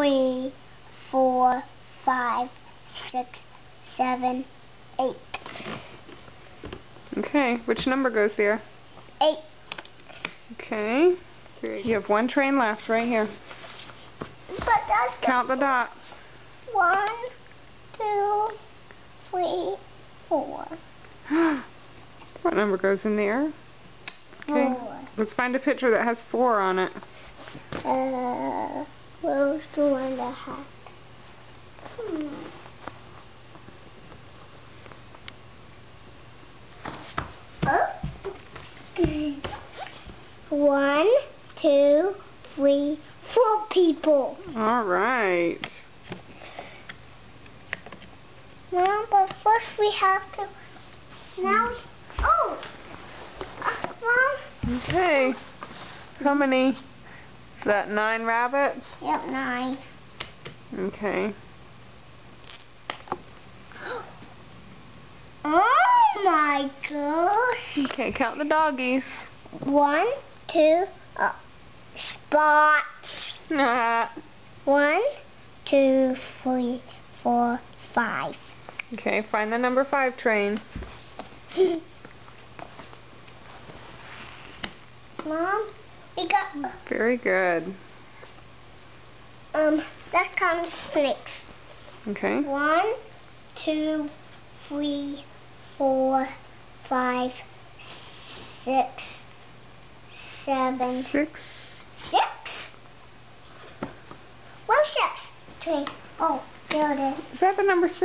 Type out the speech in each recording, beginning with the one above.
3, 4, 5, 6, 7, 8. Okay, which number goes there? 8. Okay. You have one train left right here. But that's Count the dots. 1, 2, 3, 4. What number goes in there? Okay. 4. Let's find a picture that has 4 on it. Where's the one that has? Oh. 1, 2, 3, 4 people. All right. Now, but first we have to. Now. Oh. Mom. Okay. How many? Is that 9 rabbits? Yep, 9. Okay. Oh my gosh. Okay, count the doggies. 1, 2, spots. 1, 2, 3, 4, 5. Okay, find the number 5 train. Mom, we got. Very good. That comes snakes. Okay. 1, 2, 3, 4, 5, 6, 7. 6. 6? What's 6? 3. Oh, there it is. Is that the number 6?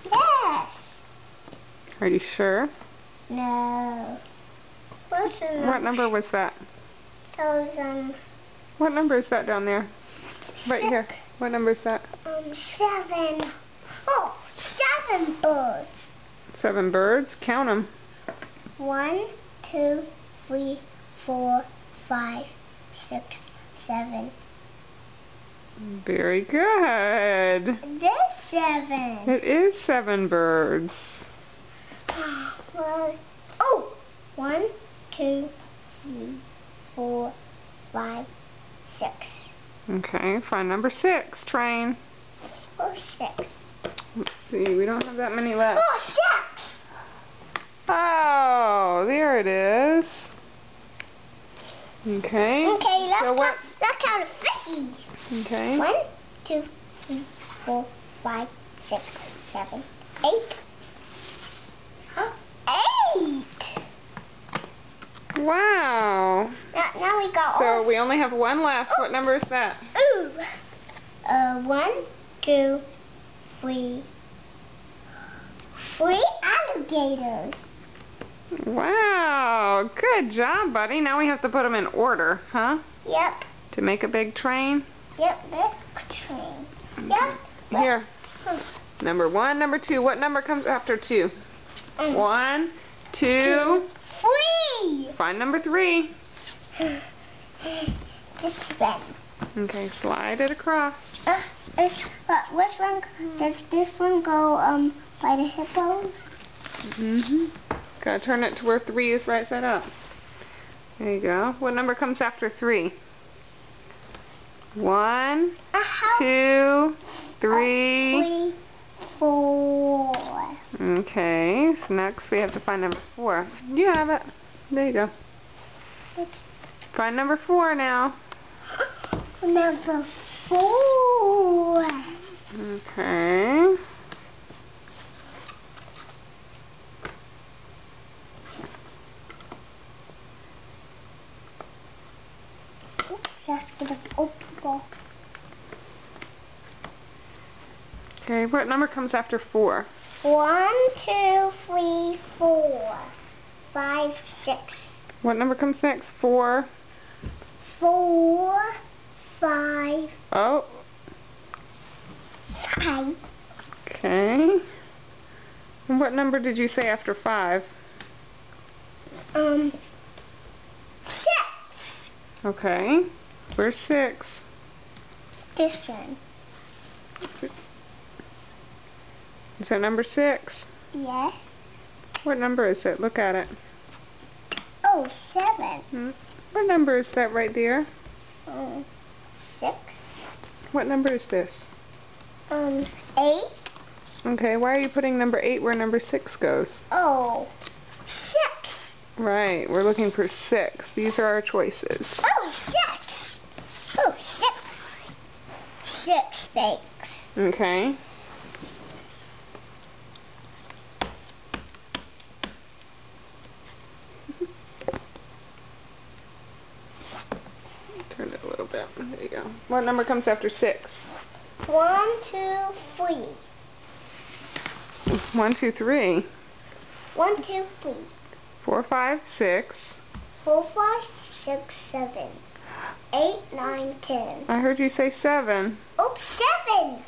Yes. Are you sure? No. What's the number? What number was that? Those, What number is that down there? Right here. What number is that? 7. Oh, 7 birds. 7 birds. Count them. 1, 2, 3, 4, 5, 6, 7. Very good. This 7. It is 7 birds. Well, oh! 1, 2, 3, 4, 5, 6. Okay, find number 6 train. Or 6. Let's see, we don't have that many left. Oh, 6! Oh, there it is. Okay. Okay, So what? let's count the fishies. Okay. 1, 2, 3, 4, 5, 6, 7, 8. Huh? 8! Wow. Now we got all. So we only have one left. What number is that? Ooh. 1, 2, 3. 3 alligators. Wow. Good job, buddy. Now we have to put them in order, huh? Yep. To make a big train. Yep, this train. Yep. Here. Number 1, number 2. What number comes after 2? 1, 2. 3. Find number 3. This one. Okay, slide it across. Which one? Does this one go by the hippos? Gotta turn it to where 3 is right side up. There you go. What number comes after 3? 1, 2, 3. 3, 4. Okay, so next we have to find number 4. You have it. There you go. Oops. Find number 4 now. Number 4. Okay. Let's get an open box. Okay, what number comes after 4? 1, 2, 3, 4, 5, 6. What number comes next? 4. 4, 5, Oh. 5. Okay. And what number did you say after 5? 6. Okay. Where's 6? This one. Is that number 6? Yes. What number is it? Look at it. Oh, 7. What number is that right there? 6. What number is this? 8. Okay, why are you putting number 8 where number 6 goes? Oh, 6. Right, we're looking for 6. These are our choices. Oh, 6. Oh, 6. 6 steaks. Okay. Turn it a little bit. There you go. What number comes after 6? 1, 2, 3. 1, 2, 3. 1, 2, 3. 4, 5, 6. 4, 5, 6, 7. 8, 9, 10. I heard you say 7. Oh, 7.